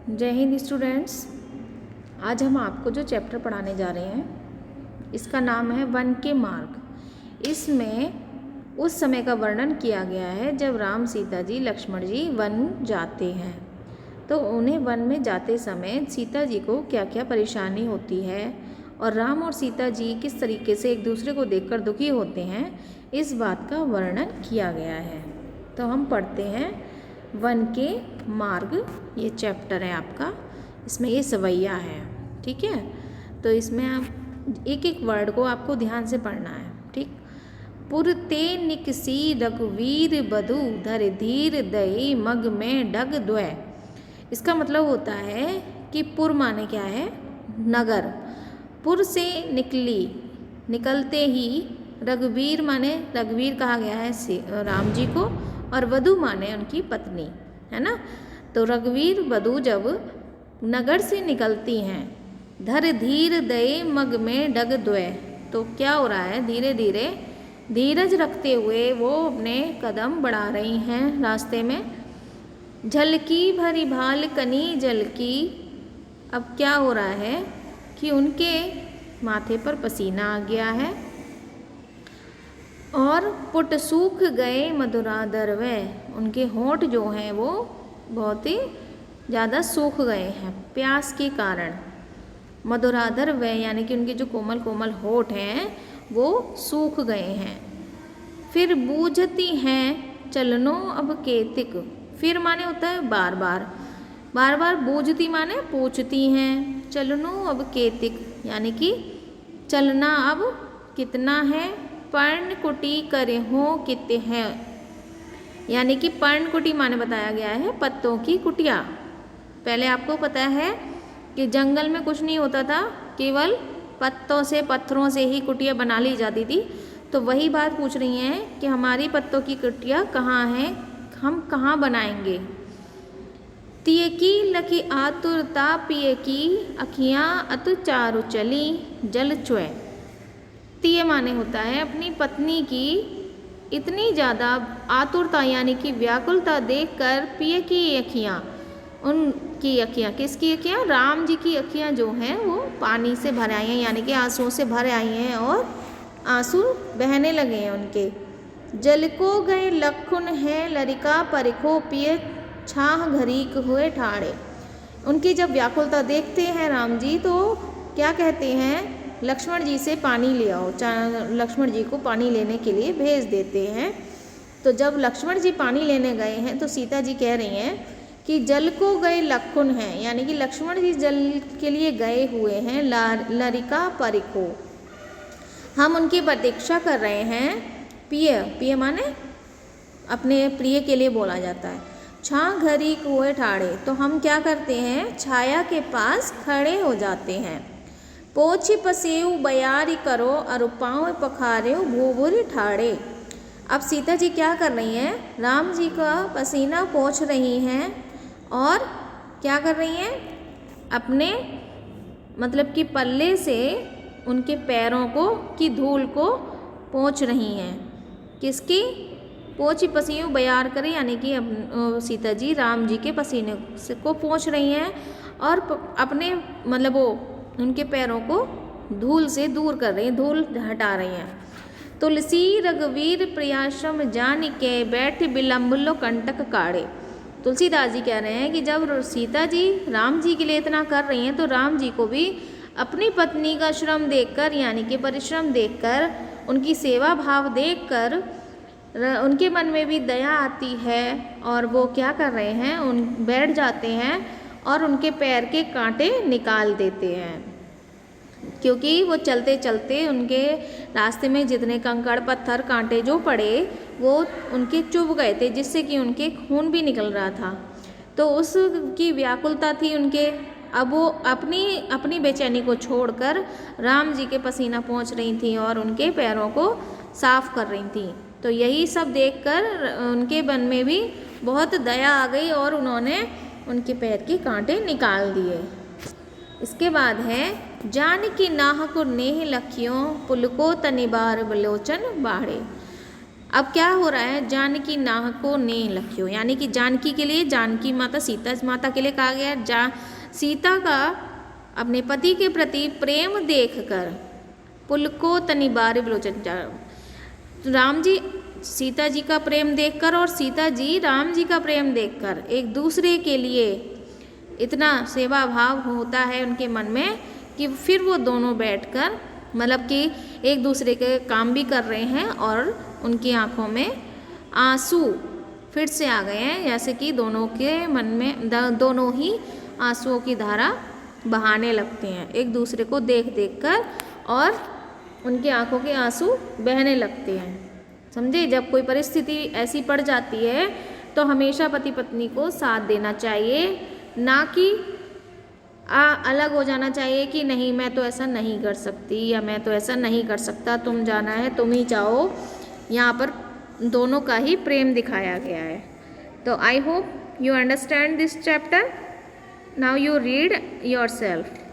जय हिंद स्टूडेंट्स। आज हम आपको जो चैप्टर पढ़ाने जा रहे हैं इसका नाम है वन के मार्ग। इसमें उस समय का वर्णन किया गया है जब राम सीता जी लक्ष्मण जी वन जाते हैं। तो उन्हें वन में जाते समय सीता जी को क्या क्या परेशानी होती है और राम और सीता जी किस तरीके से एक दूसरे को देखकर दुखी होते हैं, इस बात का वर्णन किया गया है। तो हम पढ़ते हैं वन के मार्ग। ये चैप्टर है आपका, इसमें ये सवैया है, ठीक है। तो इसमें आप एक एक वर्ड को आपको ध्यान से पढ़ना है, ठीक। पुरते निकसी रघुवीर बधु धर धीर दई मग में डग द्वय। इसका मतलब होता है कि पुर माने क्या है, नगर। पुर से निकलते ही रघुवीर माने रघुवीर कहा गया है राम जी को, और वधु माने उनकी पत्नी, है ना। तो रघुवीर वधु जब नगर से निकलती हैं, धर धीर दये मग में डग द्वय, तो क्या हो रहा है, धीरे धीरे धीरज रखते हुए वो अपने कदम बढ़ा रही हैं रास्ते में। झलकी भरी भाल कनी जल की। अब क्या हो रहा है कि उनके माथे पर पसीना आ गया है और पुट सूख गए मधुराधर वह, उनके होंठ जो हैं वो बहुत ही ज़्यादा सूख गए हैं प्यास के कारण। मधुराधर वह यानी कि उनके जो कोमल कोमल होंठ हैं वो सूख गए हैं। फिर बूझती हैं चलनो अब केतिक। फिर माने होता है बार बार, बार बार बूझती माने पूछती हैं। चलनो अब केतिक यानी कि चलना अब कितना है। पर्णकुटी करे हो किते हैं, यानी कि पर्णकुटी माने बताया गया है पत्तों की कुटिया। पहले आपको पता है कि जंगल में कुछ नहीं होता था, केवल पत्तों से पत्थरों से ही कुटिया बना ली जाती थी। तो वही बात पूछ रही हैं कि हमारी पत्तों की कुटिया कहाँ है, हम कहाँ बनाएंगे। तिये की लखी आतुरता पिए की अखियाँ अत चारु चली जल चुए। तिये माने होता है अपनी पत्नी की इतनी ज़्यादा आतुरता यानी कि व्याकुलता देखकर पिए की अखियाँ, उनकी अखियाँ, किसकी अखियाँ, राम जी की अखियाँ जो हैं वो पानी से भर आई हैं, यानी कि आंसुओं से भर आई हैं और आंसू बहने लगे हैं उनके। जल को गए लखुन है लरिका परिखो पिए छाह घरीक हुए ठाड़े। उनकी जब व्याकुलता देखते हैं राम जी तो क्या कहते हैं, लक्ष्मण जी से पानी ले आओ। लक्ष्मण जी को पानी लेने के लिए भेज देते हैं। तो जब लक्ष्मण जी पानी लेने गए हैं तो सीता जी कह रही हैं कि जल को गए लखुन हैं, यानी कि लक्ष्मण जी जल के लिए गए हुए हैं। लरिका परिखो, हम उनकी प्रतीक्षा कर रहे हैं। पिय, पिय माने अपने प्रिय के लिए बोला जाता है। छा घरी कुएं ठाड़े, तो हम क्या करते हैं, छाया के पास खड़े हो जाते हैं। पोछी पसेऊ बयारी करो और पाँव पखारेऊ भूभुरी ठाड़े। अब सीता जी क्या कर रही हैं, राम जी का पसीना पोंछ रही हैं और क्या कर रही हैं, अपने मतलब कि पल्ले से उनके पैरों को की धूल को पोंछ रही हैं। किसकी, पोछी पसीऊ बयार करे यानी कि सीता जी राम जी के पसीने को पोंछ रही हैं और अपने मतलब वो उनके पैरों को धूल से दूर कर रही हैं, धूल हटा रही हैं। तुलसी रघुवीर प्रियाश्रम जान के बैठ विलम्ब लो कंटक काढ़े। तुलसीदास जी कह रहे हैं कि जब सीता जी राम जी के लिए इतना कर रही हैं तो राम जी को भी अपनी पत्नी का श्रम देखकर यानी कि परिश्रम देखकर, उनकी सेवा भाव देखकर उनके मन में भी दया आती है और वो क्या कर रहे हैं, बैठ जाते हैं और उनके पैर के कांटे निकाल देते हैं। क्योंकि वो चलते चलते उनके रास्ते में जितने कंकड़ पत्थर कांटे जो पड़े वो उनके चुभ गए थे, जिससे कि उनके खून भी निकल रहा था। तो उसकी व्याकुलता थी उनके, अब वो अपनी बेचैनी को छोड़कर राम जी के पसीना पोंछ रही थी और उनके पैरों को साफ कर रही थी। तो यही सब देखकर उनके मन में भी बहुत दया आ गई और उन्होंने उनके पैर के कांटे निकाल दिए। इसके बाद है जानकी नाहक नेह लखियों पुलको तनिबार बलोचन बाढ़े। अब क्या हो रहा है, जानकी नाहको ने लख्यो, यानी कि जानकी के लिए, जानकी माता सीता माता के लिए कहा गया है। सीता का अपने पति के प्रति प्रेम देखकर पुलको तनिबार विलोचन, राम जी सीता जी का प्रेम देखकर और सीता जी राम जी का प्रेम देखकर एक दूसरे के लिए इतना सेवा भाव होता है उनके मन में कि फिर वो दोनों बैठकर मतलब कि एक दूसरे के काम भी कर रहे हैं और उनकी आंखों में आंसू फिर से आ गए हैं, जैसे कि दोनों के मन में दोनों ही आंसुओं की धारा बहाने लगते हैं एक दूसरे को देख देख कर, और उनकी आंखों के आंसू बहने लगते हैं। समझे, जब कोई परिस्थिति ऐसी पड़ जाती है तो हमेशा पति पत्नी को साथ देना चाहिए, ना कि अलग हो जाना चाहिए कि नहीं मैं तो ऐसा नहीं कर सकती या मैं तो ऐसा नहीं कर सकता, तुम जाना है तुम ही जाओ। यहाँ पर दोनों का ही प्रेम दिखाया गया है। तो I hope you understand this chapter. Now you read yourself.